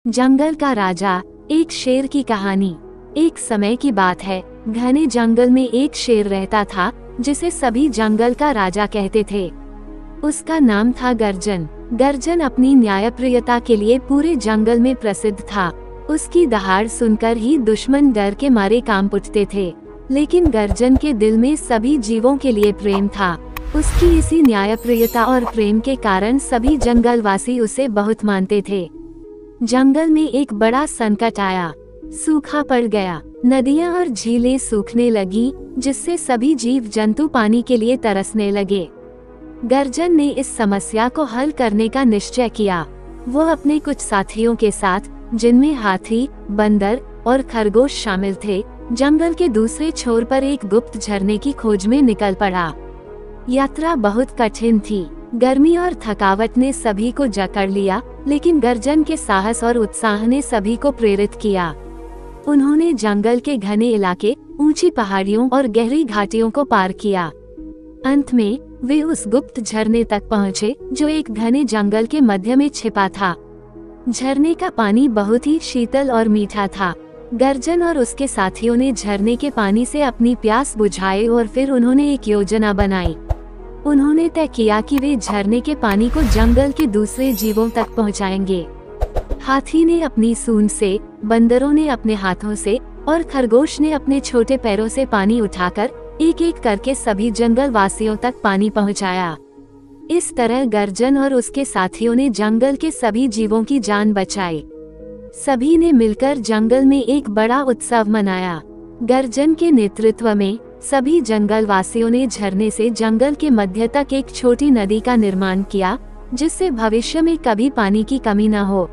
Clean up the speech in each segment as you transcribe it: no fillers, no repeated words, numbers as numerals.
जंगल का राजा, एक शेर की कहानी। एक समय की बात है, घने जंगल में एक शेर रहता था जिसे सभी जंगल का राजा कहते थे। उसका नाम था गर्जन। गर्जन अपनी न्यायप्रियता के लिए पूरे जंगल में प्रसिद्ध था। उसकी दहाड़ सुनकर ही दुश्मन डर के मारे कांप उठते थे। लेकिन गर्जन के दिल में सभी जीवों के लिए प्रेम था। उसकी इसी न्यायप्रियता और प्रेम के कारण सभी जंगलवासी उसे बहुत मानते थे। जंगल में एक बड़ा संकट आया। सूखा पड़ गया। नदियां और झीलें सूखने लगी, जिससे सभी जीव जंतु पानी के लिए तरसने लगे। गर्जन ने इस समस्या को हल करने का निश्चय किया। वो अपने कुछ साथियों के साथ, जिनमें हाथी, बंदर और खरगोश शामिल थे, जंगल के दूसरे छोर पर एक गुप्त झरने की खोज में निकल पड़ा। यात्रा बहुत कठिन थी। गर्मी और थकावट ने सभी को जकड़ लिया, लेकिन गर्जन के साहस और उत्साह ने सभी को प्रेरित किया। उन्होंने जंगल के घने इलाके, ऊंची पहाड़ियों और गहरी घाटियों को पार किया। अंत में वे उस गुप्त झरने तक पहुँचे, जो एक घने जंगल के मध्य में छिपा था। झरने का पानी बहुत ही शीतल और मीठा था। गर्जन और उसके साथियों ने झरने के पानी से अपनी प्यास बुझाई और फिर उन्होंने एक योजना बनाई। उन्होंने तय किया कि वे झरने के पानी को जंगल के दूसरे जीवों तक पहुंचाएंगे। हाथी ने अपनी सूंड से, बंदरों ने अपने हाथों से और खरगोश ने अपने छोटे पैरों से पानी उठाकर एक एक करके सभी जंगल वासियों तक पानी पहुंचाया। इस तरह गर्जन और उसके साथियों ने जंगल के सभी जीवों की जान बचाई। सभी ने मिलकर जंगल में एक बड़ा उत्सव मनाया। गर्जन के नेतृत्व में सभी जंगल वासियों ने झरने से जंगल के मध्य तक एक छोटी नदी का निर्माण किया, जिससे भविष्य में कभी पानी की कमी न हो।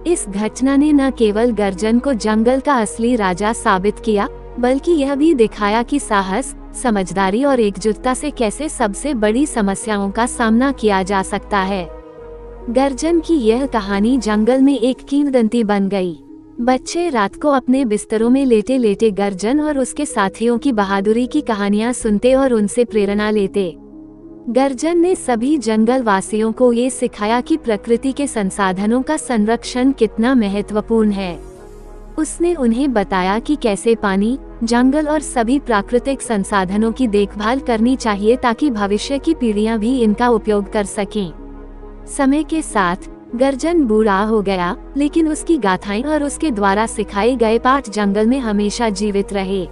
इस घटना ने न केवल गर्जन को जंगल का असली राजा साबित किया, बल्कि यह भी दिखाया कि साहस, समझदारी और एकजुटता से कैसे सबसे बड़ी समस्याओं का सामना किया जा सकता है। गर्जन की यह कहानी जंगल में एक किंवदंती बन गई। बच्चे रात को अपने बिस्तरों में लेटे लेटे गर्जन और उसके साथियों की बहादुरी की कहानियां सुनते और उनसे प्रेरणा लेते। गर्जन ने सभी जंगल वासियों को ये सिखाया कि प्रकृति के संसाधनों का संरक्षण कितना महत्वपूर्ण है। उसने उन्हें बताया कि कैसे पानी, जंगल और सभी प्राकृतिक संसाधनों की देखभाल करनी चाहिए ताकि भविष्य की पीढ़ियां भी इनका उपयोग कर सकें। समय के साथ गर्जन बूढ़ा हो गया, लेकिन उसकी गाथाएं और उसके द्वारा सिखाए गए पाठ जंगल में हमेशा जीवित रहे।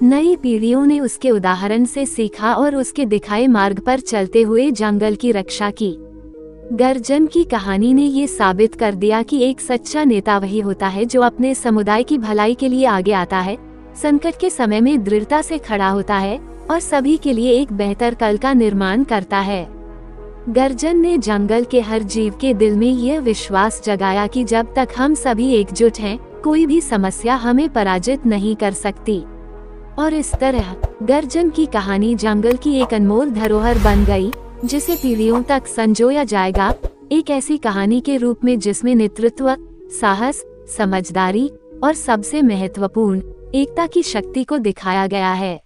नई पीढ़ियों ने उसके उदाहरण से सीखा और उसके दिखाए मार्ग पर चलते हुए जंगल की रक्षा की। गर्जन की कहानी ने ये साबित कर दिया कि एक सच्चा नेता वही होता है जो अपने समुदाय की भलाई के लिए आगे आता है, संकट के समय में दृढ़ता से खड़ा होता है और सभी के लिए एक बेहतर कल का निर्माण करता है। गर्जन ने जंगल के हर जीव के दिल में यह विश्वास जगाया कि जब तक हम सभी एकजुट हैं, कोई भी समस्या हमें पराजित नहीं कर सकती। और इस तरह गर्जन की कहानी जंगल की एक अनमोल धरोहर बन गई, जिसे पीढ़ियों तक संजोया जाएगा, एक ऐसी कहानी के रूप में जिसमें नेतृत्व, साहस, समझदारी और सबसे महत्वपूर्ण, एकता की शक्ति को दिखाया गया है।